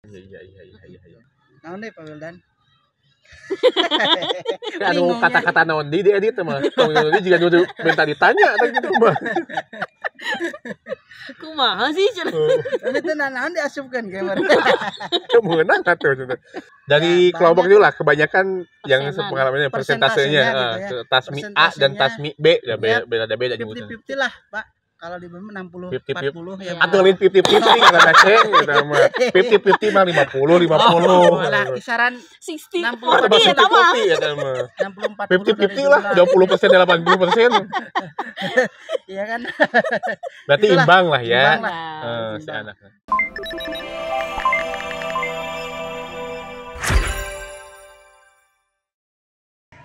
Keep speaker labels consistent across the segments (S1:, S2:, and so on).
S1: Iya.
S2: Naon deh Pak Wildan?
S1: Anu kata-kata naon di edit mah. Tong ini juga nuju minta ditanya tah gitu mah.
S3: Kumaha sih cenah.
S2: Tapi teh naon diasupkeun ke mana?
S1: Kemenang atuh. Dari kelompok dulu lah kebanyakan yang
S3: Persenan.
S1: pengalamannya
S2: Persentasenya
S1: persentasenya
S2: gitu ya.
S1: tasmi A dan
S2: Persentasenya.
S1: tasmi B ya beda nyebutnya.
S2: 50-50 lah, Pak. Kalau di BEM 60
S1: 50-50.
S2: 40 ya.
S1: Atau lain 50-50 karena ceng gitu mah. 50-50 mah 50.
S2: Lah kisaran
S3: 60
S2: 60
S1: Atau
S3: 40 ya tama.
S1: 50-50 ya mah.
S2: 60 40
S1: 50-50 lah, 20% dan 80%.
S2: Iya kan?
S1: Berarti
S2: Itulah,
S1: imbang lah ya.
S2: imbang lah.
S1: Si anak.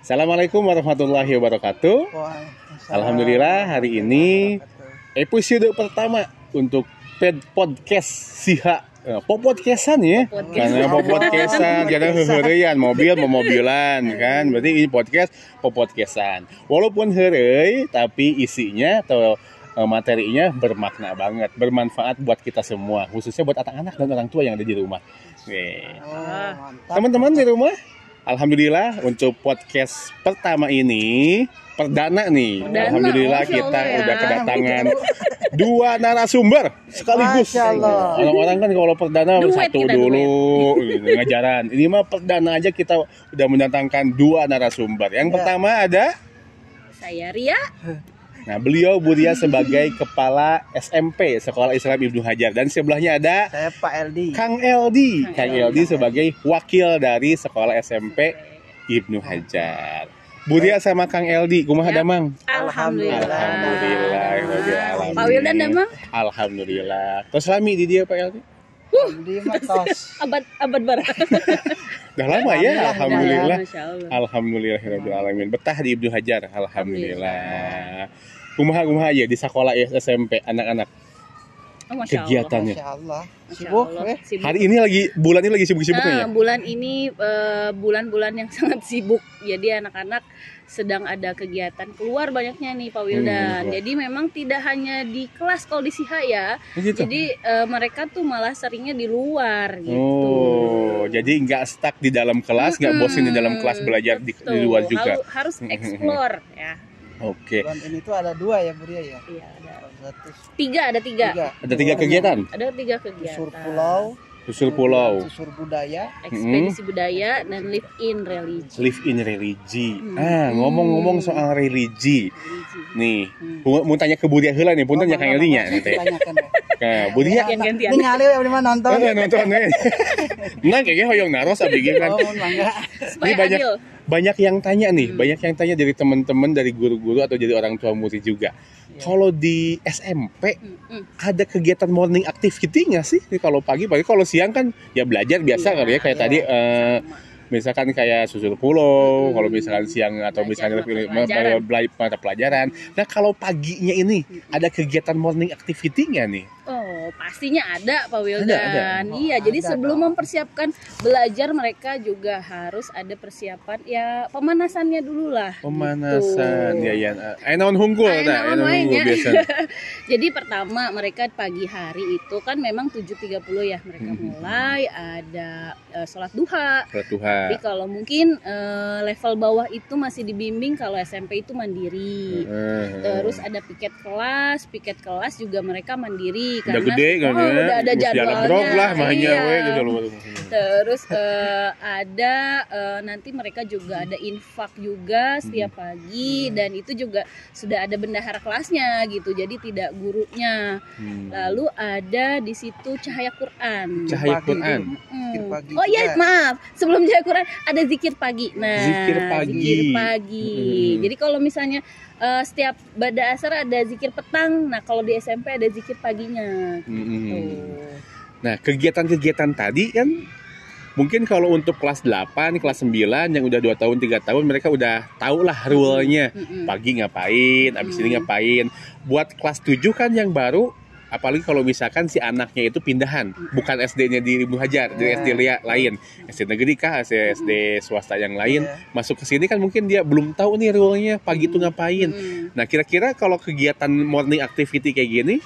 S1: Assalamualaikum warahmatullahi wabarakatuh. Alhamdulillah hari ini episode pertama untuk podcast Siha. Podcastan ya. Karena podcastan, karena heureuyan mobilan kan. Berarti ini podcastan. Walaupun heureuy tapi isinya atau materinya bermakna banget, bermanfaat buat kita semua, khususnya buat anak-anak dan orang tua yang ada di rumah. Teman-teman di rumah, alhamdulillah untuk podcast pertama ini perdana nih. Alhamdulillah kita udah kedatangan dua narasumber sekaligus. Orang-orang kan kalau perdana satu dulu gitu, ngajaran. Ini mah perdana aja kita udah mendatangkan dua narasumber. Yang pertama ada
S3: Saya Ria.
S1: Nah, beliau Budia sebagai kepala SMP Sekolah Islam Ibnu Hajar, dan sebelahnya ada
S2: Saya Pak Eldi.
S1: Kang Eldi sebagai wakil dari Sekolah SMP Ibnu Hajar. Budia sama Kang Eldi, kumaha damang?
S3: Alhamdulillah.
S1: Alhamdulillah.
S3: Pak Wildan damang?
S1: Alhamdulillah. Terus lami di dia Pak Eldi?
S2: Eldi mah tos.
S3: Abad barang.
S1: Udah lama ya, alhamdulillah.
S3: Masya Allah.
S1: Alhamdulillahirabbil alamin. Betah di Ibnu Hajar, alhamdulillah. Kumaha ya di sekolah SMP anak-anak.
S3: Oh, Masya Allah.
S1: Kegiatannya.
S2: Masya Allah.
S3: Masya
S2: Sibuk,
S3: Allah.
S2: weh.
S3: Sibuk.
S1: Hari ini bulan ini lagi sibuk-sibuknya ya?
S3: Bulan ini bulan-bulan yang sangat sibuk. Jadi anak-anak sedang ada kegiatan keluar banyaknya nih Pak Wildan. Jadi memang tidak hanya di kelas kalau di Siha ya.
S1: Begitu?
S3: Jadi mereka tuh malah seringnya di luar gitu.
S1: Oh, jadi nggak stuck di dalam kelas, nggak bosin di dalam kelas, belajar di luar juga.
S3: Harus explore ya.
S1: Oke.
S2: Bulan ini tuh ada 2 ya Bu Ria ya.
S3: Iya, ada
S2: Satu.
S3: ada tiga.
S1: Ada 3 kegiatan.
S3: Ada 3 kegiatan.
S2: Susur pulau,
S1: Susul pulau,
S2: susur budaya.
S3: Ekspedisi budaya dan live in religi.
S1: live in religi. Ngomong-ngomong soal religi. Nih, mau tanya ke Budia heula nih, punten ya Kang Eldi nya teh.
S2: Tanyakan.
S1: Nah, Budia
S3: Gantian-gantian.
S2: Ningali we mana nonton.
S1: nonton nih. Nah, kayaknya hoyong naros abdi ge kan.
S2: Oh, mun mangga.
S3: Supaya
S1: Ini banyak
S3: adil.
S1: banyak yang tanya nih, banyak yang tanya dari teman-teman, dari guru-guru atau dari orang tua murid juga. Kalau di SMP ada kegiatan morning activity nggak sih? Ini kalau pagi, kalau siang kan ya belajar biasa kali ya, kayak tadi misalkan kayak susul pulau, kalau misalkan siang atau misalnya mata pelajaran. Nah, kalau paginya ini ada kegiatan morning activity nggak nih?
S3: Oh, pastinya ada Pak Wildan.
S1: Ada.
S3: Iya, jadi
S2: ada
S3: sebelum
S2: dong.
S3: mempersiapkan belajar mereka juga harus ada persiapan ya pemanasannya dulu lah.
S1: Pemanasan
S3: gitu.
S1: ya. Naon hunggul
S3: Naon
S1: hunggul
S3: wae
S1: biasa.
S3: Jadi pertama mereka pagi hari itu kan memang 7.30 ya mereka mulai ada sholat duha.
S1: Sholat duha.
S3: Tapi kalau mungkin level bawah itu masih dibimbing, kalau SMP itu mandiri. Terus ada piket kelas juga mereka mandiri
S1: Udah
S3: karena
S1: gede kan ya.
S3: udah ada jadwalnya.
S1: lah mahnya
S3: Iya.
S1: we gitu loh.
S3: Terus ada nanti mereka juga ada infak juga setiap pagi, dan itu juga sudah ada bendahara kelasnya gitu. Jadi tidak gurunya. Lalu ada di situ cahaya Quran.
S1: Cahaya Quran.
S2: Zikir pagi
S3: Oh iya,
S2: juga.
S3: maaf. Sebelum cahaya Quran ada zikir pagi. Nah,
S1: Zikir pagi.
S3: Jadi kalau misalnya setiap bada asar ada zikir petang. Nah, kalau di SMP ada zikir paginya. Gitu.
S1: Nah, kegiatan-kegiatan tadi kan mungkin kalau untuk kelas 8, kelas 9 yang udah 2 tahun, 3 tahun mereka udah tahu lah rule-nya. Pagi ngapain, abis ini ngapain. Buat kelas 7 kan yang baru, apalagi kalau misalkan si anaknya itu pindahan, bukan SD-nya di Ibnu Hajar, di SD lain, SD negeri kah, SD swasta yang lain, masuk ke sini kan mungkin dia belum tahu nih rule-nya pagi itu ngapain. Nah, kira-kira kalau kegiatan morning activity kayak gini,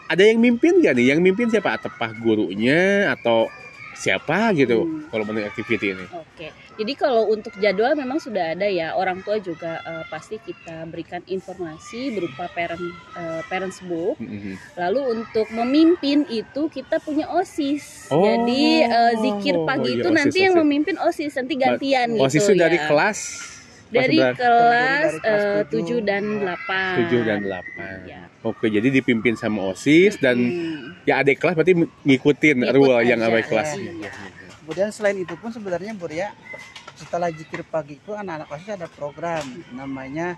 S1: ada yang mimpin gak nih? Yang mimpin siapa? Atau gurunya atau siapa gitu kalau morning activity ini.
S3: Oke, jadi kalau untuk jadwal memang sudah ada ya, orang tua juga pasti kita berikan informasi berupa parents book. Lalu untuk memimpin itu kita punya OSIS. Jadi zikir pagi itu
S1: OSIS,
S3: nanti yang memimpin OSIS, nanti gantian gitu.
S1: OSIS itu dari
S3: ya.
S1: kelas
S3: Dari kelas
S2: kelas
S3: 7 dan 8.
S1: 7 dan 8.
S3: Ya.
S1: Oke, jadi dipimpin sama OSIS dan ya adik kelas berarti ngikutin
S3: Ngikut
S1: rule yang
S3: aja,
S1: ada kelas.
S3: ya.
S2: Kemudian selain itu pun sebenarnya Bu Ria, setelah zikir pagi itu anak-anak OSIS ada program namanya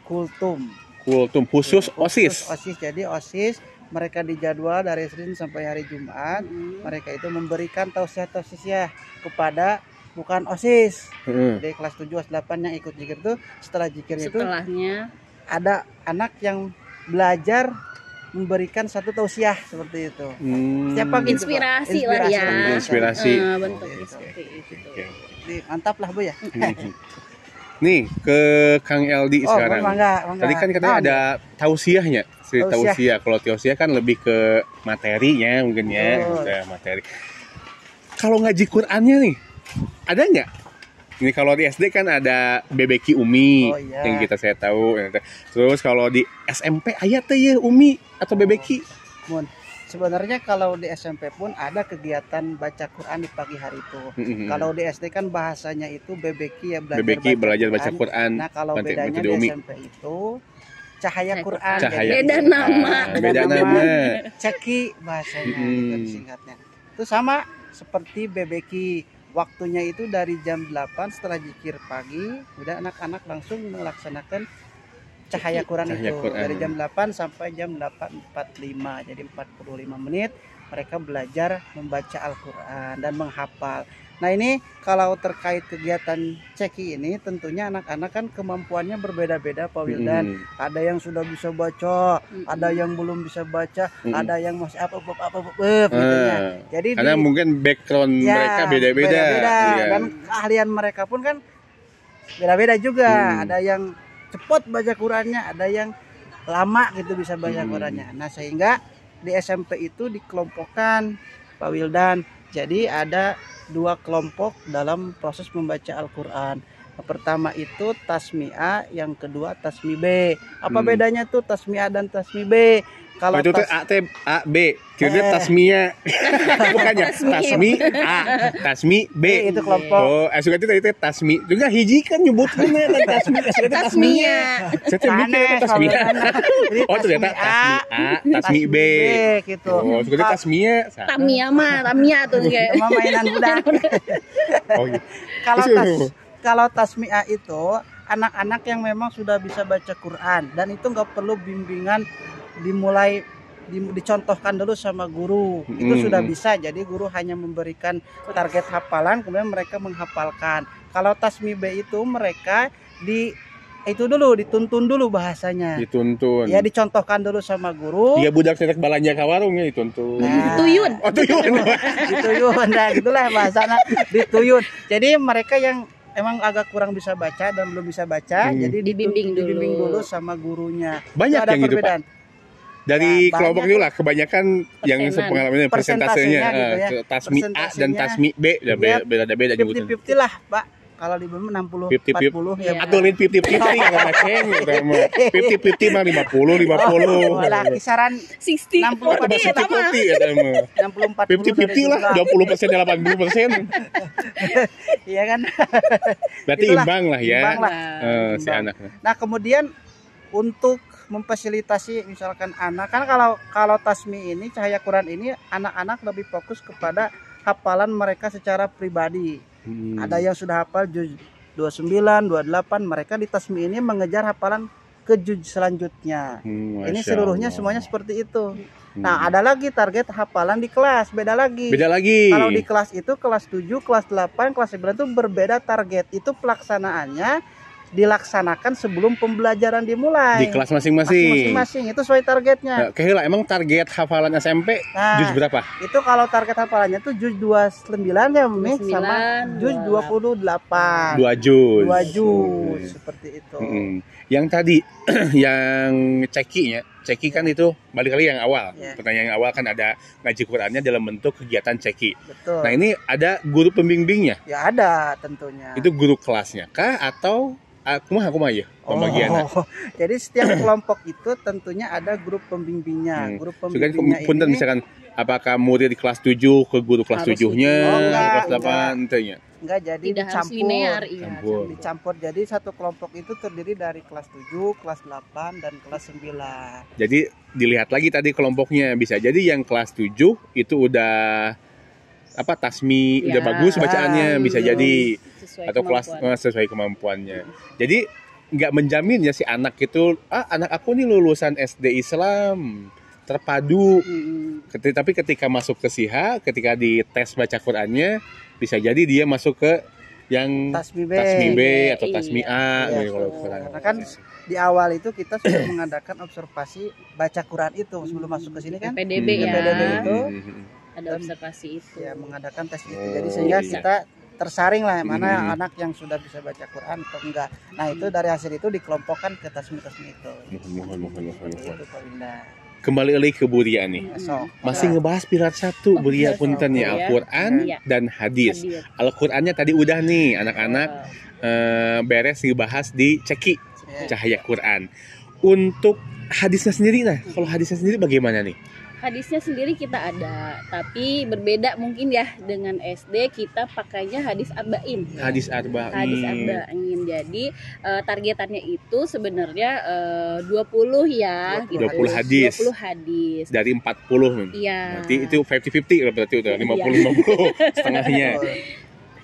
S2: Kultum.
S1: Kultum khusus OSIS.
S2: OSIS. Jadi OSIS mereka dijadwal dari Senin sampai hari Jumat. Mereka itu memberikan tausiah-tausiah kepada bukan OSIS. Dari kelas 7 kelas 8 yang ikut zikir itu, setelah zikirnya itu
S3: Setelahnya
S2: ada anak yang belajar memberikan satu tausiah seperti itu. Setiap pagi itu, Pak.
S3: inspirasi lah ya.
S1: Inspirasi.
S3: Bentuknya seperti itu.
S2: Jadi, mantap lah Bu ya.
S1: Nih ke Kang Eldi sekarang.
S2: Mangga.
S1: Tadi kan katanya ada tausiahnya. Tausiah. Kalau tausiah kan lebih ke materinya mungkin ya. Udah materi. Kalau ngaji Qur'annya nih, ada nggak? Ini kalau di SD kan ada BBQ Umi yang saya tahu. Terus kalau di SMP ayat ya Umi atau BBQ.
S2: Sebenarnya kalau di SMP pun ada kegiatan baca Quran di pagi hari itu. Kalau di SD kan bahasanya itu BBQ ya,
S1: belajar baca Quran.
S2: Nah kalau bedanya di SMP itu cahaya Quran.
S3: Beda nama.
S1: Beda nama.
S2: Ceki bahasanya gitu singkatnya. Itu sama seperti BBQ. Waktunya itu dari jam 8 setelah zikir pagi, udah anak-anak langsung melaksanakan cahaya Quran itu. Dari jam 8 sampai jam 8.45. Jadi 45 menit mereka belajar membaca Al-Quran dan menghafal. Nah ini kalau terkait kegiatan ceki ini tentunya anak-anak kan kemampuannya berbeda-beda Pak Wildan. Ada yang sudah bisa baca, ada yang belum bisa baca, ada yang masih apa gitu ya. Jadi
S1: karena mungkin background mereka beda-beda.
S2: Dan keahlian mereka pun kan beda-beda juga. Ada yang cepat baca Qurannya, ada yang lama gitu bisa baca Qurannya. Nah sehingga di SMP itu dikelompokkan Pak Wildan. Jadi ada 2 kelompok dalam proses membaca Al-Quran. Yang pertama itu tasmi'ah, yang kedua tasmi B. Apa bedanya tuh tasmi'ah dan tasmi B? Kalau
S1: itu A B, kira tasminya bukannya tasmi A, tasmi B.
S2: Itu kelompok.
S1: Oh, suka itu tadi tasmi. Juga hiji kan nyebutkan tasmi,
S3: Tasmia.
S1: Saya tasmi. Oh, ternyata tasmi A, tasmi B
S2: gitu.
S1: Oh, suka tasmia.
S3: Tamia tuh kayak.
S2: Sama mainan budak.
S1: Oh, gitu.
S2: Kalau tasmi'ah itu anak-anak yang memang sudah bisa baca Quran dan itu nggak perlu bimbingan dicontohkan dulu sama guru. Itu sudah bisa. Jadi guru hanya memberikan target hafalan kemudian mereka menghafalkan. Kalau tasmi B itu mereka dituntun dulu bahasanya.
S1: Dituntun.
S2: Ya dicontohkan dulu sama guru.
S1: Iya budak cetak balanja ka warung ya dituntun.
S3: Tuyun.
S1: Oh tuyun.
S2: Dituyun. Nah gitulah bahasanya dituyun. Jadi mereka yang emang agak kurang bisa baca dan belum bisa baca, jadi
S3: dibimbing
S2: dulu sama gurunya.
S1: Banyak yang gitu Pak. Dari kelompok itu lah kebanyakan yang sepengalamannya persentasenya
S2: gitu ya.
S1: tasmi A dan tasmi B beda-beda nyebutan.
S2: 50-50 lah Pak. Kalau di BEM 60-40 ya.
S1: Atau lain 50-50 kalau maceng gitu mah. 50-50 mah 50-50.
S2: Lah kisaran
S3: 60
S1: 60-40 ya mah.
S2: 60-40
S1: 50-50 lah 20% 80%.
S2: Iya kan?
S1: Berarti imbang lah ya.
S2: Imbang lah.
S1: Si anaknya.
S2: Nah, kemudian untuk memfasilitasi misalkan anak kan kalau tasmi ini cahaya Quran ini anak-anak lebih fokus kepada hafalan mereka secara pribadi. Ada yang sudah hafal juz 29, 28, mereka di tasmi ini mengejar hafalan ke juz selanjutnya. Ini seluruhnya semuanya seperti itu. Nah, ada lagi target hafalan di kelas, beda lagi. Kalau di kelas itu kelas 7, kelas 8, kelas 9 itu berbeda target. Itu pelaksanaannya dilaksanakan sebelum pembelajaran dimulai
S1: di kelas masing-masing
S2: itu sesuai targetnya.
S1: Kayaknya emang target hafalan SMP juz berapa?
S2: Itu kalau target hafalannya tuh juz 29 ya Mimi, sama juz 28 2 juz seperti itu.
S1: Yang tadi yang cekinya Ceki kan itu balik lagi yang awal.
S2: Ya.
S1: Pertanyaan yang awal kan ada ngaji Qur'annya dalam bentuk kegiatan ceki.
S2: Betul.
S1: Nah ini ada guru pembimbingnya.
S2: Ya ada tentunya.
S1: Itu guru kelasnya kah atau kumaha ya pembagiannya?
S2: Jadi setiap kelompok itu tentunya ada grup pembimbingnya. Grup pembimbingnya
S1: Punten
S2: ini
S1: misalkan apakah murid di kelas 7 ke guru kelas
S3: Harus
S1: 7-nya,
S3: gitu.
S1: kelas 8 entenya.
S2: enggak, jadi
S3: Tidak harus
S2: dicampur.
S3: linear, iya.
S1: Campur.
S2: Dicampur. Jadi satu kelompok itu terdiri dari kelas 7, kelas 8 dan kelas 9.
S1: Jadi dilihat lagi tadi kelompoknya, bisa jadi yang kelas 7 itu udah tasmi
S3: Ya.
S1: udah bagus bacaannya, bisa
S2: Betul.
S1: jadi
S3: Sesuai
S1: atau kelas
S3: kemampuan.
S1: sesuai kemampuannya. Jadi nggak menjamin ya si anak itu anak aku nih lulusan SD Islam terpadu. Tapi ketika masuk ke SIHA, ketika di tes baca Qur'annya, bisa jadi dia masuk ke yang
S2: Tasmi B.
S1: Tasmi B atau
S3: Iya.
S1: Tasmi A
S2: Iya,
S1: gitu kalau
S2: betul.
S1: Quran.
S2: Karena kan di awal itu kita sudah mengadakan observasi baca Quran itu sebelum masuk ke sini kan.
S3: PDB ya.
S2: PDB itu.
S3: Ada observasi itu.
S2: Ya, mengadakan tes itu.
S1: Oh,
S2: Jadi sehingga
S1: iya.
S2: kita tersaring lah mana anak yang sudah bisa baca Quran atau enggak. Nah, itu dari hasil itu dikelompokkan ke tasmi-tasmi itu.
S1: Mohon.
S2: Itu Pak Winda.
S1: Kembali lagi ke Buria nih.
S2: Esok.
S1: Masih ngebahas pilar 1 Buria
S3: pilar
S1: punten
S3: satu
S1: ya,
S3: ya.
S1: Al-Qur'an
S3: Iya.
S1: dan hadis.
S3: Hadir.
S1: Al-Qur'annya tadi udah nih anak-anak beres dibahas di Ceki
S2: Ya.
S1: Cahaya Quran. Untuk hadisnya sendiri kalau hadisnya sendiri bagaimana nih?
S3: Hadisnya sendiri kita ada, tapi berbeda mungkin ya dengan SD, kita pakainya hadis arba'in.
S1: Hadis arba'in.
S3: Hadis arba'in. Jadi targetannya itu sebenarnya 20 ya,
S1: 20 hadis.
S3: 20 hadis.
S1: Dari 40.
S3: Iya.
S1: Berarti itu 50-50 berarti udah 50-50 setengahnya.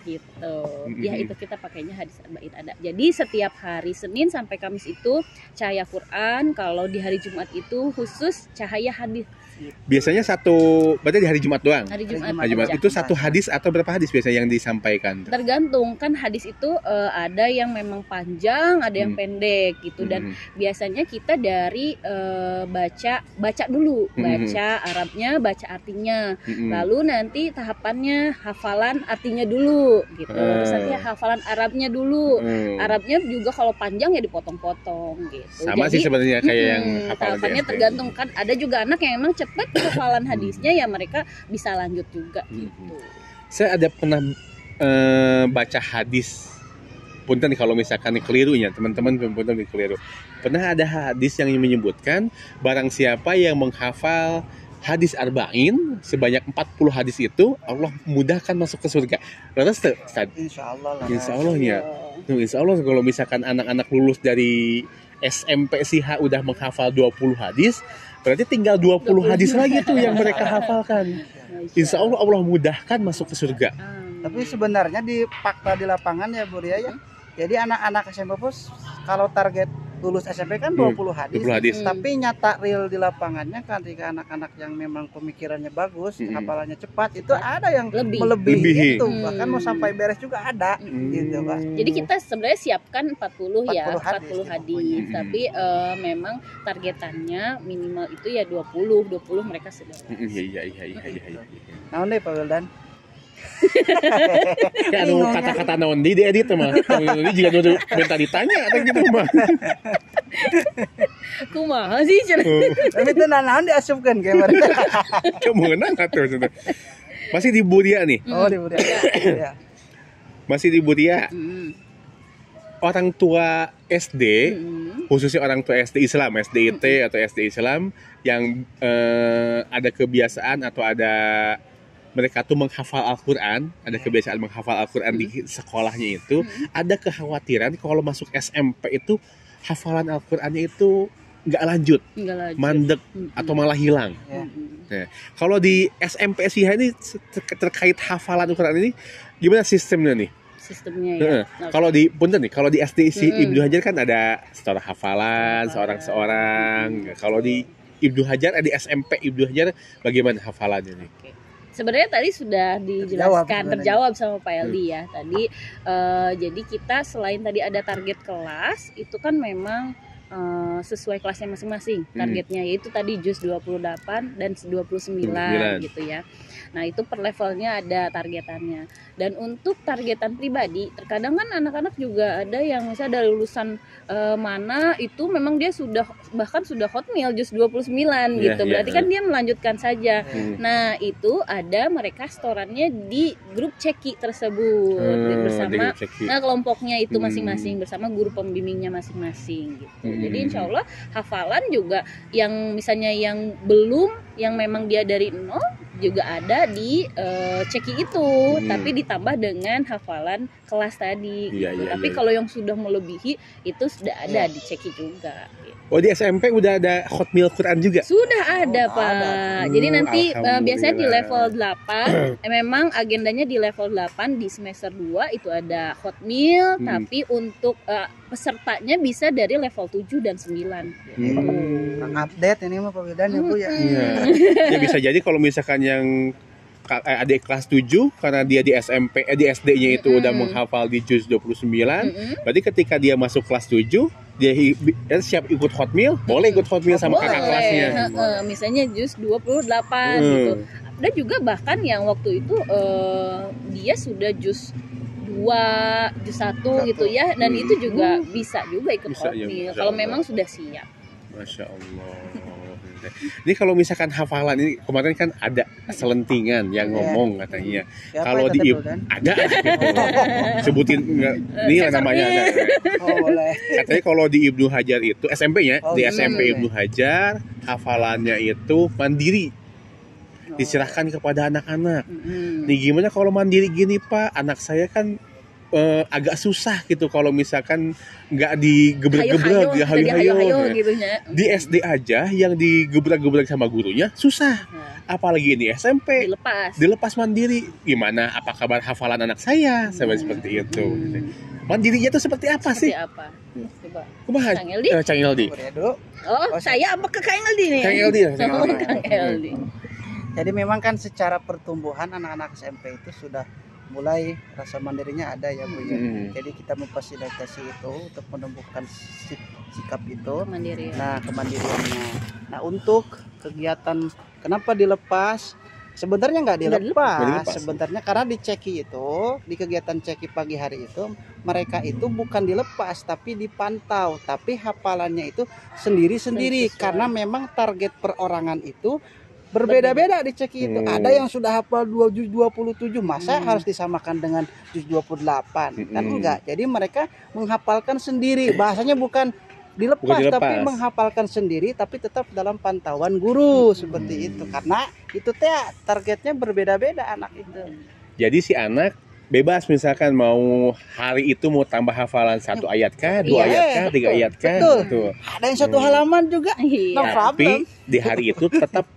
S3: Gitu. Ya itu kita pakainya hadis arba'in ada. Jadi setiap hari Senin sampai Kamis itu cahaya Quran, kalau di hari Jumat itu khusus cahaya hadis. Gitu.
S1: Biasanya berarti di hari Jumat doang.
S3: Hari Jumat.
S1: Hari Jumat
S3: aja.
S1: itu satu hadis atau berapa hadis biasanya yang disampaikan?
S3: Tergantung kan hadis itu ada yang memang panjang, ada yang pendek gitu, dan biasanya kita dari baca dulu, baca Arabnya, baca artinya. Lalu nanti tahapannya hafalan artinya dulu gitu. Terus nanti hafalan Arabnya dulu. Arabnya juga kalau panjang ya dipotong-potong gitu.
S1: Sama
S3: Jadi,
S1: sih sebenarnya kayak yang hafalan
S3: tahapannya
S1: di SD.
S3: tergantung kan, ada juga anak yang emang cepet hafalan hadisnya, ya mereka bisa lanjut juga gitu.
S1: Saya ada pernah baca hadis. Punten kalau misalkan keliru ya teman-teman, punten keliru. Pernah ada hadis yang menyebutkan barang siapa yang menghafal hadis arba'in sebanyak 40 hadis itu Allah mudahkan masuk ke surga. Terus Ustaz?
S2: Insyaallah lah.
S1: Insyaallah ya. Insya Allah kalau misalkan anak-anak lulus dari SMP SIHA udah menghafal 20 hadis, berarti tinggal 20 hadis lagi tuh yang mereka hafalkan. Insya Allah Allah mudahkan masuk ke surga.
S2: Tapi sebenarnya di fakta di lapangan ya Bu Ria ya. Jadi anak-anak SMP pos kalau target lulus SMP kan 20 hadis.
S1: 20 hadis.
S2: Tapi nyata real di lapangannya kan ketika anak-anak yang memang pemikirannya bagus, hafalannya cepat, itu ada yang melebihi itu. Bahkan mau sampai beres juga ada gitu, Pak.
S3: Jadi kita sebenarnya siapkan 40 ya,
S2: 40
S3: 40 hadis. Tapi memang targetannya minimal itu ya 20 mereka sudah.
S1: Iya.
S2: Nah, deh Pak Wildan.
S1: Ya anu kata-kata naon di edit mah. Ini juga dulu minta ditanya atau gitu mah.
S3: Kumaha sih cenah.
S2: Tapi itu naon diasupkan kayak mereka.
S1: Kamu menang atuh. Masih di Buria nih.
S2: Oh, di Bu Ria. Ya.
S1: Masih di Buria. Orang tua SD, khususnya orang tua SD Islam, SDIT atau SD Islam yang ada kebiasaan atau ada mereka tuh menghafal Al-Quran, ada kebiasaan menghafal Al-Quran di sekolahnya itu, ada kekhawatiran kalau masuk SMP itu hafalan Al-Qurannya itu nggak lanjut, mandek atau malah hilang. Nah, kalau di SMP SIH ini terkait hafalan Al-Quran ini gimana sistemnya nih?
S3: Sistemnya ya.
S1: Kalau di punten nih, kalau di SD Ibnu Hajar kan ada secara hafalan seorang-seorang. Kalau di Ibnu Hajar, di SMP Ibnu Hajar bagaimana hafalannya nih?
S3: Sebenarnya tadi sudah dijelaskan, terjawab sama Pak Eldi ya. Tadi jadi kita selain tadi ada target kelas, itu kan memang sesuai kelasnya masing-masing targetnya, yaitu tadi JUS 28 dan 29 gitu ya. Nah itu per levelnya ada targetannya. Dan untuk targetan pribadi, terkadang kan anak-anak juga ada yang misalnya dari lulusan mana itu memang dia sudah bahkan sudah hotmail JUS 29 gitu. Berarti kan dia melanjutkan saja. Nah itu ada mereka storannya di grup ceki tersebut bersama kelompoknya itu masing-masing bersama guru pembimbingnya masing-masing gitu. Jadi insya Allah hafalan juga yang misalnya yang belum, yang memang dia dari nol juga ada di ceki itu, tapi ditambah dengan hafalan kelas tadi gitu. Tapi kalau yang sudah melebihi itu sudah ada di ceki juga gitu.
S1: Oh di SMP udah ada hotmail Quran juga?
S3: Sudah ada Pak. Jadi nanti biasanya di level 8 memang agendanya di level 8 di semester 2 itu ada hotmail, tapi untuk pesertanya bisa dari level 7 dan 9 gitu.
S2: Update ini mah Pak Wildan ya Bu ya.
S1: Ya bisa jadi kalau misalkan yang adik kelas 7 karena dia di SMP di SD-nya itu udah menghafal di JUS 29, berarti ketika dia masuk kelas 7 dia siap ikut hotmail, boleh ikut hotmail sama kakak kelasnya.
S3: Misalnya JUS 28 gitu. Ada juga bahkan yang waktu itu dia sudah JUS 2, JUS 1 gitu ya, dan itu juga bisa juga ikut hotmail kalau memang sudah siap.
S1: Masya Allah. Ini kalau misalkan hafalan ini kemarin kan ada selentingan yang ngomong katanya. Kalau di ada gitu. Sebutin ini namanya ada.
S2: Boleh.
S1: Katanya kalau di Ibnu Hajar itu SMP-nya, di SMP Ibnu Hajar hafalannya itu mandiri. Diserahkan kepada anak-anak. Nih gimana kalau mandiri gini Pak? Anak saya kan agak susah gitu kalau misalkan nggak digebrak-gebrak, hayo
S3: gitu.
S1: Di SD aja yang digebrak-gebrak sama gurunya susah. Apalagi ini SMP. Dilepas mandiri. Gimana? Apa kabar hafalan anak saya? Seperti itu. Mandirinya itu seperti apa sih?
S3: Apa?
S1: Coba. Kang Eldi.
S3: Saya apa ke Kang Eldi nih?
S1: Kang Eldi.
S3: Kang Eldi.
S2: Jadi memang kan secara pertumbuhan anak-anak SMP itu sudah mulai rasa mandirinya ada ya Bu ya. Jadi kita memfasilitasi itu untuk menumbuhkan sikap itu, kemandiriannya. Nah untuk kegiatan kenapa dilepas? Sebenarnya nggak dilepas. Sebenarnya karena di ceki itu, di kegiatan ceki pagi hari itu mereka itu bukan dilepas tapi dipantau, tapi hafalannya itu sendiri-sendiri karena memang target perorangan itu berbeda-beda di ceki itu. Ada yang sudah hafal 2 JUS 27, masa harus disamakan dengan JUS 28? Kan enggak. Jadi mereka menghafalkan sendiri. Bahasanya bukan dilepas, tapi menghafalkan sendiri, tapi tetap dalam pantauan guru seperti itu. Karena itu targetnya berbeda-beda anak itu.
S1: Jadi si anak bebas misalkan mau hari itu mau tambah hafalan 1 ayat kah, 2 ayat kah, 3 ayat kah gitu.
S2: Ada yang 1 halaman juga.
S1: Tapi di hari itu tetap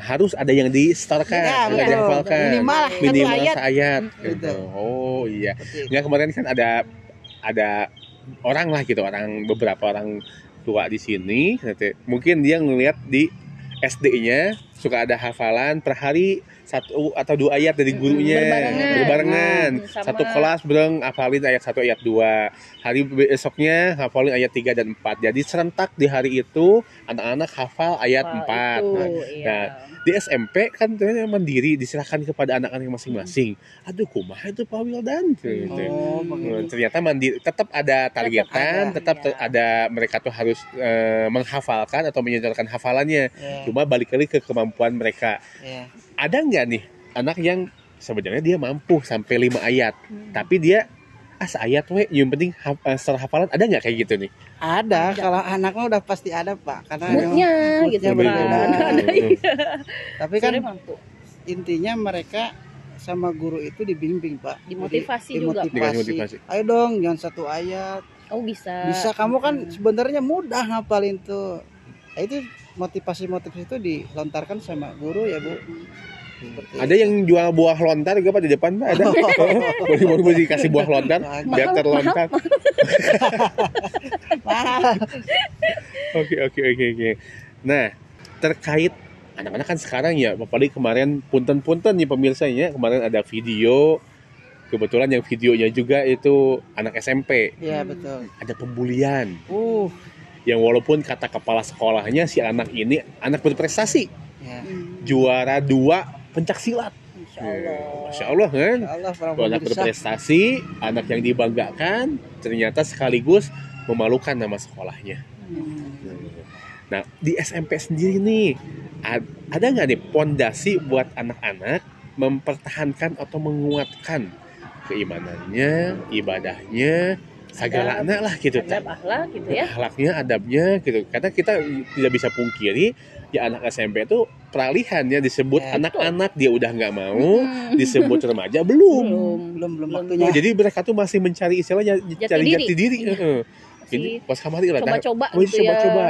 S1: harus ada yang di-storekan, yang dihafalkan minimal 1 ayat gitu. Oh iya. Nggak, kemarin kan ada orang lah gitu, beberapa orang tua di sini, mungkin dia ngelihat di SD-nya suka ada hafalan per hari 1 atau 2 ayat dari gurunya berbarengan. Satu kelas bareng hafalin ayat 1 ayat 2. Hari besoknya hafalin ayat 3 dan 4. Jadi serentak di hari itu anak-anak hafal ayat 4. Nah, di SMP kan ternyata mandiri, diserahkan kepada anak-anak masing-masing. Aduh, kumaha itu Pak Wildan gitu. Ternyata mandiri, tetap ada targetan, tetap ada mereka tuh harus menghafalkan atau menyetorkan hafalannya. Cuma balik lagi ke kemampuan mereka. Ada nggak nih anak yang sebenarnya dia mampu sampai 5 ayat, tapi dia ayat yang penting setelah hafalan, ada nggak kayak gitu nih?
S2: Ada. Kalau anaknya udah pasti ada Pak, karena
S3: moodnya gitu ada.
S2: Tapi kan intinya mereka sama guru itu dibimbing Pak,
S3: dimotivasi juga.
S2: Ayo dong, jangan 1 ayat.
S3: Oh bisa
S2: kamu kan sebenarnya mudah ngapalin tuh. Itu motivasi itu dilontarkan sama guru ya Bu.
S1: Ada yang jual buah lontar juga Pak di depan Pak, ada. Mau dikasih buah lontar biar terlontar. Oke. Nah, terkait anak-anak kan sekarang ya, apalagi kemarin punten-punten nih pemirsanya, kemarin ada video, kebetulan yang videonya juga itu anak SMP.
S2: Iya betul.
S1: Ada pembulian. yang walaupun kata kepala sekolahnya si anak ini anak berprestasi,
S2: Ya.
S1: juara 2 pencak silat.
S3: Insya Allah.
S1: Masya Allah kan.
S2: Insya Allah para
S1: Tuh, anak
S2: pemirsa.
S1: berprestasi, anak yang dibanggakan, ternyata sekaligus memalukan nama sekolahnya. Nah, di SMP sendiri nih, ada nggak nih pondasi buat anak-anak mempertahankan atau menguatkan keimanannya, ibadahnya, segalanya lah gitu.
S3: Adab akhlak gitu ya.
S1: Akhlaknya, adabnya gitu. Karena kita tidak bisa pungkiri, ya anak SMP itu peralihan ya, disebut
S2: Ya,
S1: anak-anak dia udah nggak mau, disebut remaja belum.
S2: Belum
S3: Belum.
S2: waktunya.
S1: Oh, jadi mereka tuh masih mencari istilahnya cari jati diri.
S3: Iya.
S1: Heeh. Jadi
S3: Masih
S1: pas kamari lah.
S3: coba-coba
S1: Masih
S3: gitu ya.
S1: coba-coba.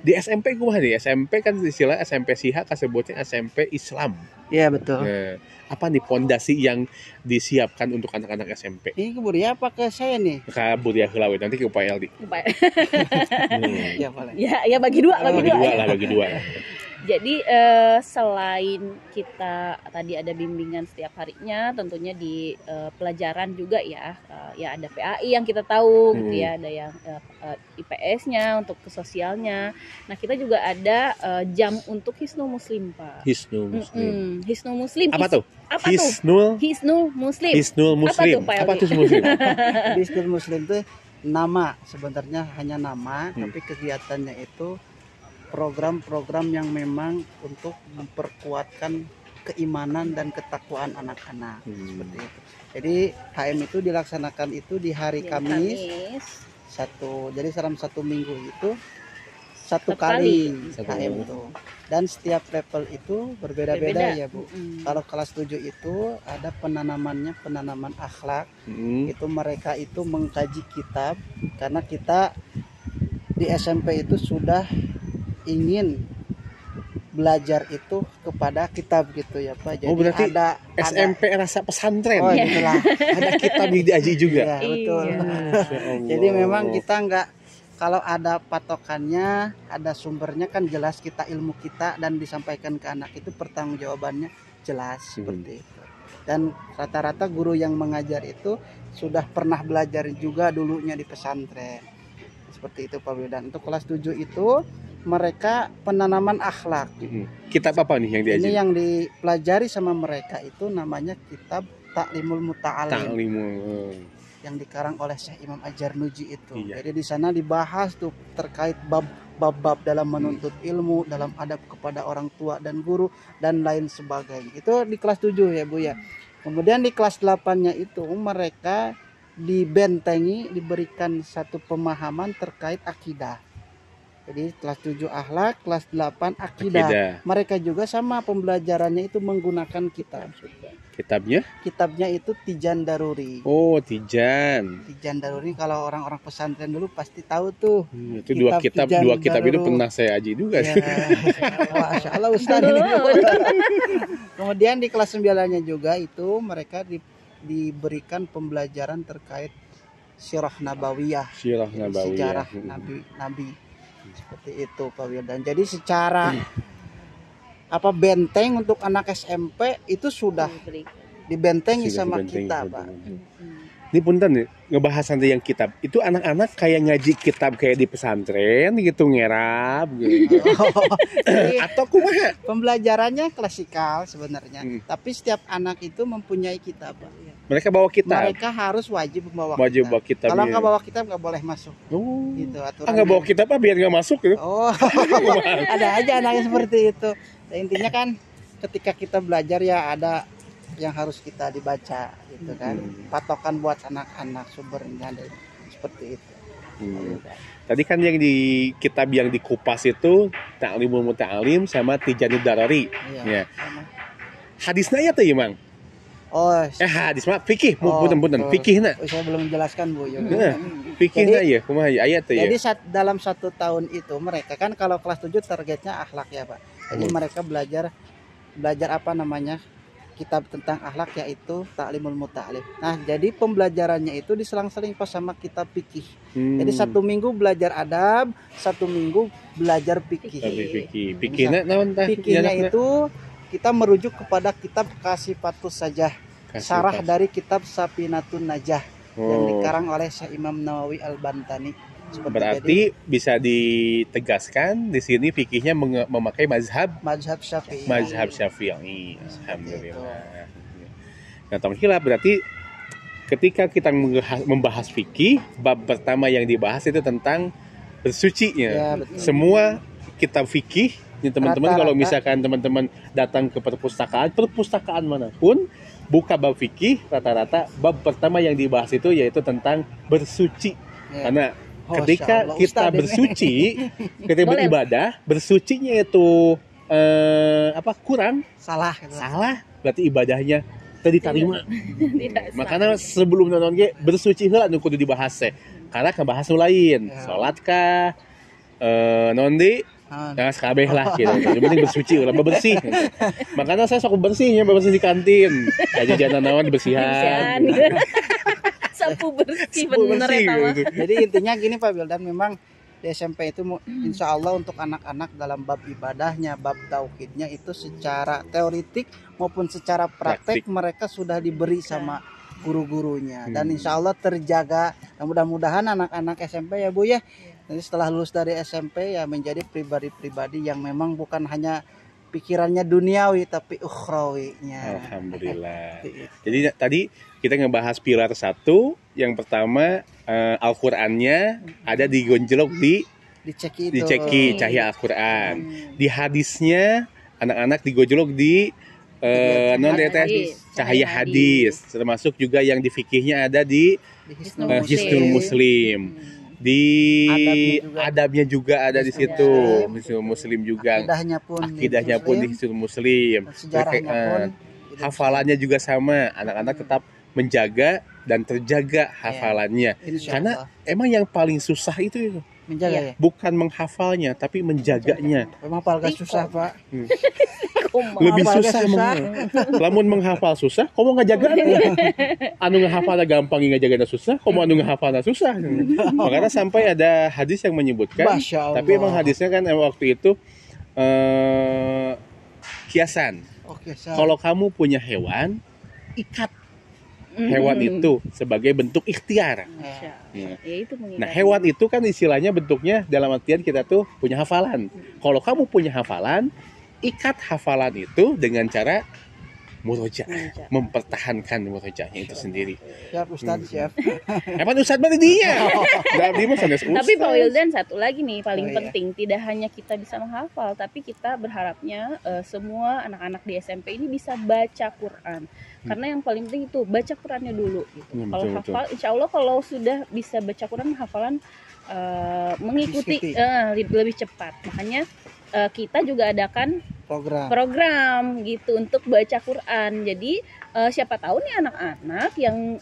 S1: Di SMP gue nih, SMP kan istilah SMP SIHA sebutnya SMP Islam.
S2: Iya betul.
S1: Nah, apa nih pondasi yang disiapkan untuk anak-anak SMP?
S2: Ini keburu ya apa ke saya nih?
S1: Ke Budia Helawi nanti ke Pak Eldi.
S2: Ya boleh.
S3: Ya bagi dua, bagi
S1: Bagi
S3: dua.
S1: dua lah, bagi dua.
S3: Jadi selain kita tadi ada bimbingan setiap harinya, tentunya di pelajaran juga ya, ya ada PAI yang kita tahu gitu ya, ada yang IPS-nya untuk ke sosialnya. Nah kita juga ada jam untuk Hisnul Muslim Pak.
S1: Hisnul Muslim.
S3: Hisnul Muslim.
S1: Apa tuh?
S3: Apa tuh?
S1: Hisnul
S3: Muslim.
S1: Hisnul Muslim.
S3: Pak
S1: Apa
S3: Eldi?
S1: tuh Muslim?
S2: Hisnul Muslim itu nama, sebenarnya hanya nama, tapi kegiatannya itu program-program yang memang untuk memperkuatkan keimanan dan ketakwaan anak-anak seperti itu. Jadi HM itu dilaksanakan itu di hari Kamis. Jadi dalam 1 minggu itu satu kali HM itu. Dan setiap level itu berbeda-beda ya Bu. Kalau kelas 7 itu ada penanaman akhlak. Itu mereka itu mengkaji kitab, karena kita di SMP itu sudah ingin belajar itu kepada kitab gitu ya Pak. Jadi
S1: berarti
S2: ada
S1: SMP rasa pesantren.
S2: Oh, itulah.
S1: Ada kitab yang diaji juga.
S2: Ya, betul.
S3: Iya.
S1: Masya Allah.
S2: Jadi memang kita nggak, kalau ada patokannya, ada sumbernya kan jelas, kita ilmu kita dan disampaikan ke anak itu pertanggungjawabannya jelas seperti itu. Dan rata-rata guru yang mengajar itu sudah pernah belajar juga dulunya di pesantren. Seperti itu Pak Wildan. Untuk kelas 7 itu mereka penanaman akhlak.
S1: Kitab apa nih yang diaji?
S2: Ini yang dipelajari sama mereka itu namanya kitab Ta'limul Muta'alim.
S1: Ta'limul.
S2: Yang dikarang oleh Syekh Imam Ajarnuji itu.
S1: Iya.
S2: Jadi di sana dibahas tuh terkait bab-bab dalam menuntut ilmu, dalam adab kepada orang tua dan guru dan lain sebagainya. Itu di kelas 7 ya Bu ya. Kemudian di kelas 8-nya itu mereka dibentengi, diberikan satu pemahaman terkait akidah. Jadi kelas 7 akhlak, kelas 8 akidah. Mereka juga sama pembelajarannya itu menggunakan kitab. Kitabnya itu Tijan Daruri.
S1: Oh, Tijan.
S2: Tijan Daruri kalau orang-orang pesantren dulu pasti tahu tuh.
S1: Itu dua kitab itu pernah saya aji juga sih.
S2: Masya Allah Ustaz ini. Kemudian di kelas 9-nya juga itu mereka diberikan pembelajaran terkait sirah nabawiyah. Sejarah nabi. Seperti itu Pak Wildan. Jadi secara benteng untuk anak SMP itu sudah dibentengi sama kita Pak.
S1: Ini punten nih, ngebahas nanti yang kitab. Itu anak-anak kayak ngaji kitab kayak di pesantren gitu, ngerap gitu. Atau kumaha?
S2: Pembelajarannya klasikal sebenarnya. Tapi setiap anak itu mempunyai kitab Pak.
S1: Mereka bawa kitab.
S2: Mereka harus wajib membawa
S1: kitab.
S2: Kalau nggak bawa kitab nggak boleh masuk. Gitu aturannya.
S1: Nggak bawa kitab biar nggak masuk gitu.
S2: Oh, ada aja anak yang seperti itu. Nah, intinya kan ketika kita belajar ya ada yang harus kita dibaca gitu kan. Patokan buat anak-anak sumbernya seperti itu.
S1: Tadi kan yang di kitab yang dikupas itu Ta'limul Muta'alim sama Tijanud Daruri.
S2: Iya.
S1: Ya. Hadisnya ya tuh ya Mang?
S2: Oh,
S1: hadis mah fikih, punten. Fikihna.
S2: Saya belum menjelaskan Bu.
S1: Fikihna ya, kumaha ayat tuh ya.
S2: Jadi dalam 1 tahun itu mereka kan kalau kelas 7 targetnya akhlak ya Pak. Jadi mereka belajar kitab tentang akhlak yaitu Ta'limul Muta'alim. Nah, jadi pembelajarannya itu diselang-seling pas sama kitab fikih. Jadi 1 minggu belajar adab, 1 minggu belajar fikih.
S1: Fikihna naon tah?
S2: Fikihnya itu kita merujuk kepada kitab Kasifatus Sajah, syarah dari kitab Safinatun Najah yang dikarang oleh Syekh Imam Nawawi Al-Bantani
S1: Berarti bisa ditegaskan di sini fikihnya memakai mazhab
S2: Syafi'i.
S1: mazhab Syafi'i. Alhamdulillah. Nah, tamhillah berarti ketika kita membahas fikih, bab pertama yang dibahas itu tentang bersucinya.
S2: Ya, betul.
S1: Semua kitab fikih, ya, teman-teman
S2: Rata-rata.
S1: kalau misalkan teman-teman datang ke perpustakaan manapun, buka bab fikih, rata-rata bab pertama yang dibahas itu yaitu tentang bersuci.
S2: Ya.
S1: Karena ketika
S2: Masya Allah,
S1: kita
S2: Ustadz ini.
S1: bersuci, ketika
S3: Boleh.
S1: beribadah, bersucinya itu kurang,
S2: Salah.
S1: berarti ibadahnya tadi diterima.
S3: Tidak sah.
S1: Makanya sebelum nonton ge bersuci heula anu kudu dibahas teh. Karena kabahas nu lain.
S2: Ya.
S1: Salat kah? Nondi nah sekabeh lah gitu. Yang penting bersuci ulah bersih. Makanya saya sok bersihnya bersih di kantin. Kayak jajanan naon
S3: Bersihan.
S1: dibersihan.
S3: Sapu bersih
S1: Sapu
S3: bener
S1: bersih,
S3: ya mah.
S1: gitu.
S2: Jadi intinya gini Pak Wildan, memang di SMP itu insya Allah untuk anak-anak dalam bab ibadahnya, bab tauhidnya itu secara teoritik maupun secara praktek mereka sudah diberi sama guru-gurunya, dan insya Allah terjaga. Dan mudah-mudahan anak-anak SMP ya Bu ya, nanti setelah lulus dari SMP ya menjadi pribadi-pribadi yang memang bukan hanya pikirannya duniawi tapi ukhrawinya.
S1: Alhamdulillah. Jadi tadi kita ngebahas pilar 1. Yang pertama Al-Qur'annya ada digonjlok diceki cahaya Al-Qur'an. Di hadisnya anak-anak digojlok di cahaya hadis. Termasuk juga yang di fikihnya ada di Hisnul Muslim. Di adabnya juga ada di situ. Hisnul Muslim juga. Akidahnya pun di Hisnul Muslim.
S2: Sejarahnya pun
S1: Hafalannya juga sama. Anak-anak tetap menjaga dan terjaga hafalannya. Karena emang yang paling susah itu
S2: menjaga ya.
S1: Bukan menghafalnya tapi menjaganya.
S2: Menghafal gak susah Pak.
S1: Lebih susah lamun menghafal susah, kamu ngajaga anu ngahafalna gampang ngajagana susah, kamu anu ngahafalna susah. Makanya sampai ada hadis yang menyebutkan, tapi emang hadisnya kan waktu itu kiasan. Kalau kamu punya hewan, ikat hewan itu sebagai bentuk ikhtiar. Nah, hewan itu kan istilahnya bentuknya dalam artian kita tuh punya hafalan. Kalau kamu punya hafalan, ikat hafalan itu dengan cara murojaah, mempertahankan murojaahnya itu sendiri.
S2: Siap Ustadz, siap.
S1: Emang Ustadz mana dia?
S3: Tapi Pak Wildan satu lagi nih paling penting, tidak hanya kita bisa menghafal, tapi kita berharapnya semua anak-anak di SMP ini bisa baca Quran. Karena yang paling penting itu baca Qurannya dulu. Gitu. Kalau hafal, insya Allah kalau sudah bisa baca Quran, hafalan mengikuti lebih cepat. Makanya kita juga adakan program gitu untuk baca Quran. Jadi siapa tahu nih anak-anak yang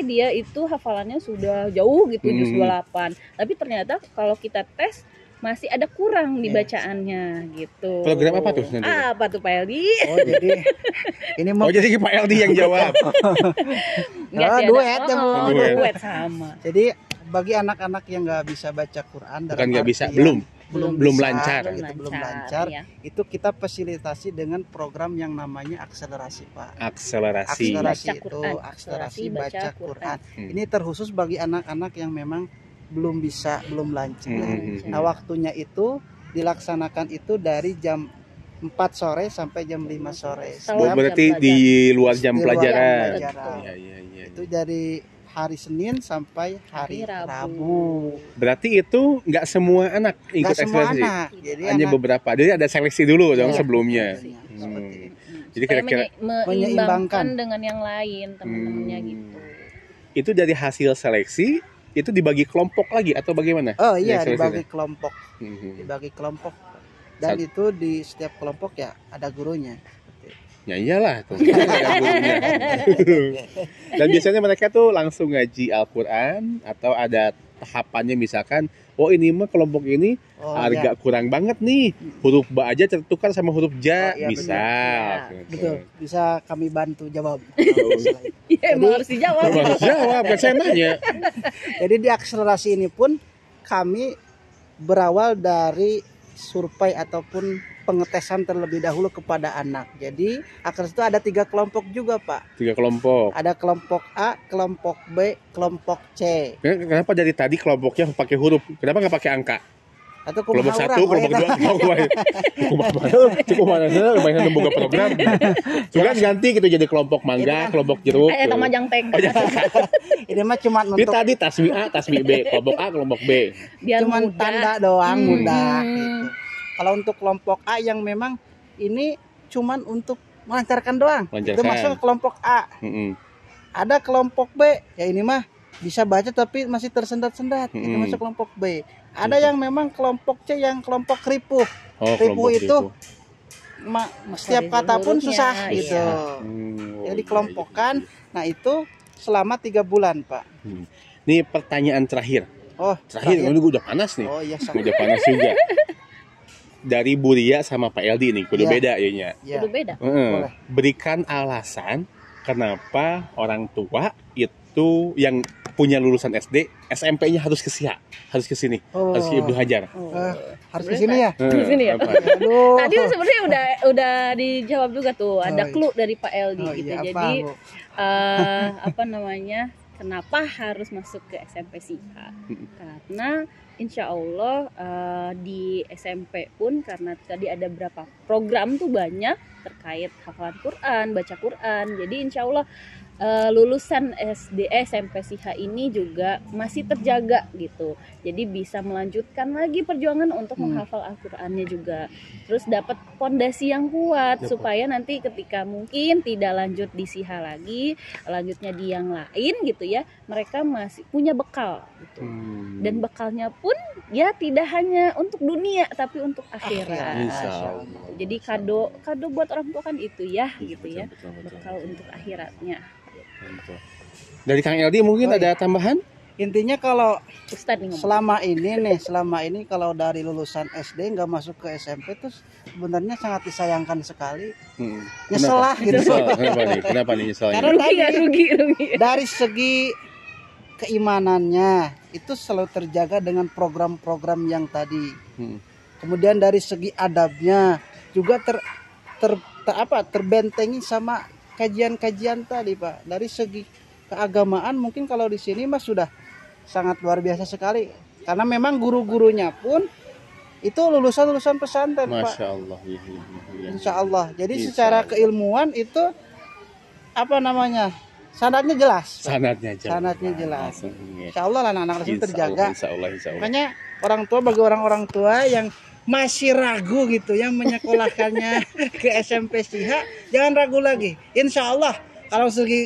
S3: dia itu hafalannya sudah jauh gitu juz 28. Tapi ternyata kalau kita tes masih ada kurang di bacaannya gitu.
S1: Program apa tuh nanti?
S3: Apa tuh Pak Eldi?
S2: Oh jadi ini
S1: jadi Pak Eldi yang jawab.
S3: Duet sama.
S2: Jadi bagi anak-anak yang nggak bisa baca Quran,
S1: bukan nggak bisa, belum lancar,
S2: ya. Itu kita fasilitasi dengan program yang namanya akselerasi Pak.
S1: Akselerasi
S2: baca Quran. Ini terkhusus bagi anak-anak yang memang belum lancar. Nah, waktunya itu dilaksanakan itu dari jam 4 sore sampai jam 5 sore.
S1: Berarti di luar jam pelajaran.
S2: Itu dari hari Senin sampai hari Rabu.
S1: Berarti itu nggak semua anak ikut akselerasi. Jadi hanya beberapa. Jadi ada seleksi dulu dong sebelumnya. Jadi kira-kira
S3: menyeimbangkan dengan yang lain teman-temannya gitu.
S1: Itu dari hasil seleksi itu dibagi kelompok lagi atau bagaimana?
S2: Oh iya, dibagi kelompok. Dibagi kelompok. Dan itu di setiap kelompok ya ada gurunya.
S1: Ya iyalah tuh. Dan biasanya mereka tuh langsung ngaji Al-Qur'an atau ada tahapannya, misalkan ini mah kelompok ini agak kurang banget nih, huruf ba aja tertukar sama huruf ja, bisa.
S2: Betul, bisa kami bantu jawab.
S3: Harus dijawab.
S1: Harus jawab, kan saya nanya.
S2: Jadi di akselerasi ini pun kami berawal dari survei ataupun pengetesan terlebih dahulu kepada anak. Jadi Akres itu ada 3 kelompok juga Pak.
S1: 3 kelompok.
S2: Ada kelompok A, kelompok B, kelompok C.
S1: Kenapa dari tadi kelompoknya pakai huruf? Kenapa nggak pakai angka?
S2: Atau
S1: Kelompok
S2: kumaha
S1: 1, kelompok 2, cukup mana lumayan membuka program. Juga ganti gitu jadi kelompok mangga, kelompok jeruk.
S3: Eta majang teng.
S2: Ini mah cuma
S1: Ini
S2: untuk
S1: tadi tasmi A, tasmi B, kelompok A, kelompok B.
S3: Biar
S2: cuman
S3: mudah.
S2: tanda doang mudah
S3: Hmm.
S2: gitu. Kalau untuk kelompok A yang memang ini cuman untuk melancarkan doang. Itu
S1: Melancarkan.
S2: masuk ke kelompok A.
S1: Mm-mm.
S2: Ada kelompok B, ya ini mah bisa baca tapi masih tersendat-sendat. Itu
S1: Hmm.
S2: masuk kelompok B. Ada yang memang kelompok C yang kelompok ripuh.
S1: Oh,
S2: Ripuh
S1: kelompok
S2: itu
S1: ripuh.
S2: Setiap kata pun
S3: hurufnya,
S2: susah
S3: iya.
S2: gitu.
S1: Oh,
S2: Jadi
S1: iya,
S2: kelompokkan. Nah, itu selama 3 bulan, Pak.
S1: iya. Ini pertanyaan terakhir.
S2: Oh,
S1: Terakhir, ini udah panas nih.
S2: Oh iya, sok.
S1: Udah panas juga. Dari Bu Ria sama Pak Eldi nih, kudu
S2: Iya.
S1: beda ya nya.
S2: Ya.
S3: Udah beda.
S2: Boleh.
S1: Berikan alasan kenapa orang tua itu yang punya lulusan SD, SMP-nya harus ke SIHA, harus ke sini,
S2: Oh.
S1: harus ke Ibnu Hajar.
S2: Harus ke sini ya?
S3: Di sini ya.
S1: Apa?
S2: Aduh.
S3: Tadi sebenarnya udah dijawab juga tuh. Ada
S2: Oh, iya.
S3: clue dari Pak Eldi
S2: Oh,
S3: gitu.
S2: iya, apa,
S3: Jadi
S2: Bu?
S3: apa namanya? Kenapa harus masuk ke SMP SIHA? Karena insya Allah di SMP pun karena tadi ada berapa program tuh banyak terkait hafalan Quran, baca Quran. Jadi insya Allah lulusan SD SMP SIHA ini juga masih terjaga gitu. Jadi bisa melanjutkan lagi perjuangan untuk menghafal Al-Qur'annya juga. Terus dapat pondasi yang kuat supaya nanti ketika mungkin tidak lanjut di SIHA lagi, lanjutnya di yang lain gitu ya, mereka masih punya bekal gitu. Dan bekalnya pun ya tidak hanya untuk dunia tapi untuk akhirat.
S1: Insya Allah.
S3: Jadi kado buat orang tua kan itu ya gitu ya.
S1: Betul, betul,
S3: Bekal untuk akhiratnya.
S1: betul. Dari Kang Eldi mungkin
S2: Oh,
S1: ada tambahan?
S2: Intinya kalau
S3: Ustadz nih ngomong.
S2: selama ini kalau dari lulusan SD nggak masuk ke SMP tuh sebenarnya sangat disayangkan sekali. Nyesel lah gitu.
S1: Nyesel. Kenapa nih nyeselnya?
S2: Karena
S3: rugi.
S2: Dari segi keimanannya itu selalu terjaga dengan program-program yang tadi. Kemudian dari segi adabnya juga terbentengi sama kajian-kajian tadi, Pak. Dari segi keagamaan mungkin kalau di sini Mas sudah sangat luar biasa sekali. Karena memang guru-gurunya pun itu lulusan pesantren, Pak.
S1: Masya Allah. Iya.
S2: Insya Allah. Jadi
S1: Insya
S2: secara
S1: Allah.
S2: keilmuan itu apa namanya? Sanadnya jelas.
S1: Sanadnya
S2: jelas.
S1: Iya.
S2: Insya Allah anak-anak itu terjaga.
S1: Insya Allah.
S2: Makanya orang tua bagi orang-orang tua yang masih ragu gitu yang menyekolahkannya ke SMP SIHA, jangan ragu lagi. Insya Allah kalau segi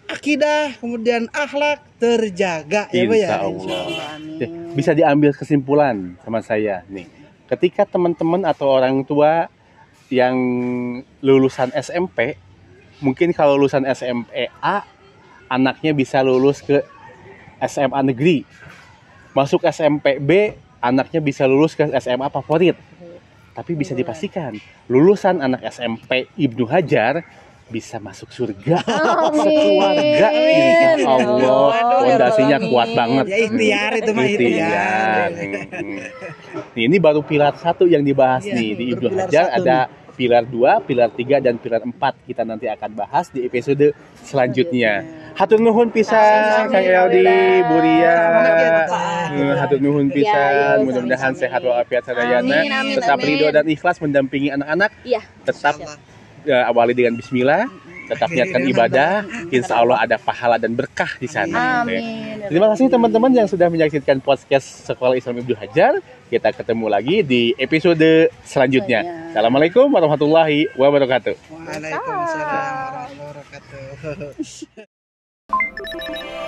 S2: akidah kemudian akhlak terjaga ya Bu ya.
S1: Insya Allah.
S2: Amin.
S1: Bisa diambil kesimpulan sama saya nih. Ketika teman-teman atau orang tua yang lulusan SMP, mungkin kalau lulusan SMP A, anaknya bisa lulus ke SMA negeri. Masuk SMP B, anaknya bisa lulus ke SMA favorit. Tapi bisa dipastikan, lulusan anak SMP Ibnu Hajar bisa masuk surga. Sekeluarga. Insya Allah. Fondasinya kuat banget.
S2: Ya ikhtiar itu mah ikhtiar.
S1: Nih, ini baru pilar 1 yang dibahas
S2: Iya,
S1: nih di
S2: baru
S1: Ibnu
S2: pilar
S1: Hajar.
S2: 1
S1: Ada pilar 2, pilar 3, dan pilar 4. Kita nanti akan bahas di episode selanjutnya. Hatur nuhun pisan Kang Eldi, Bu Ria. Hatur nuhun pisan. Mudah-mudahan sehat walafiat sadayana.
S3: Amin,
S1: Tetap
S3: amin.
S1: ridho dan ikhlas mendampingi anak-anak.
S3: Iya.
S1: Tetap awali dengan bismillah. Tetap niatkan ibadah. Insya Allah ada pahala dan berkah di sana.
S3: Amin.
S1: Terima kasih teman-teman yang sudah menyaksikan podcast Sekolah Islam Ibnu Hajar. Kita ketemu lagi di episode selanjutnya. Assalamualaikum warahmatullahi wabarakatuh.
S2: Waalaikumsalam warahmatullahi wabarakatuh.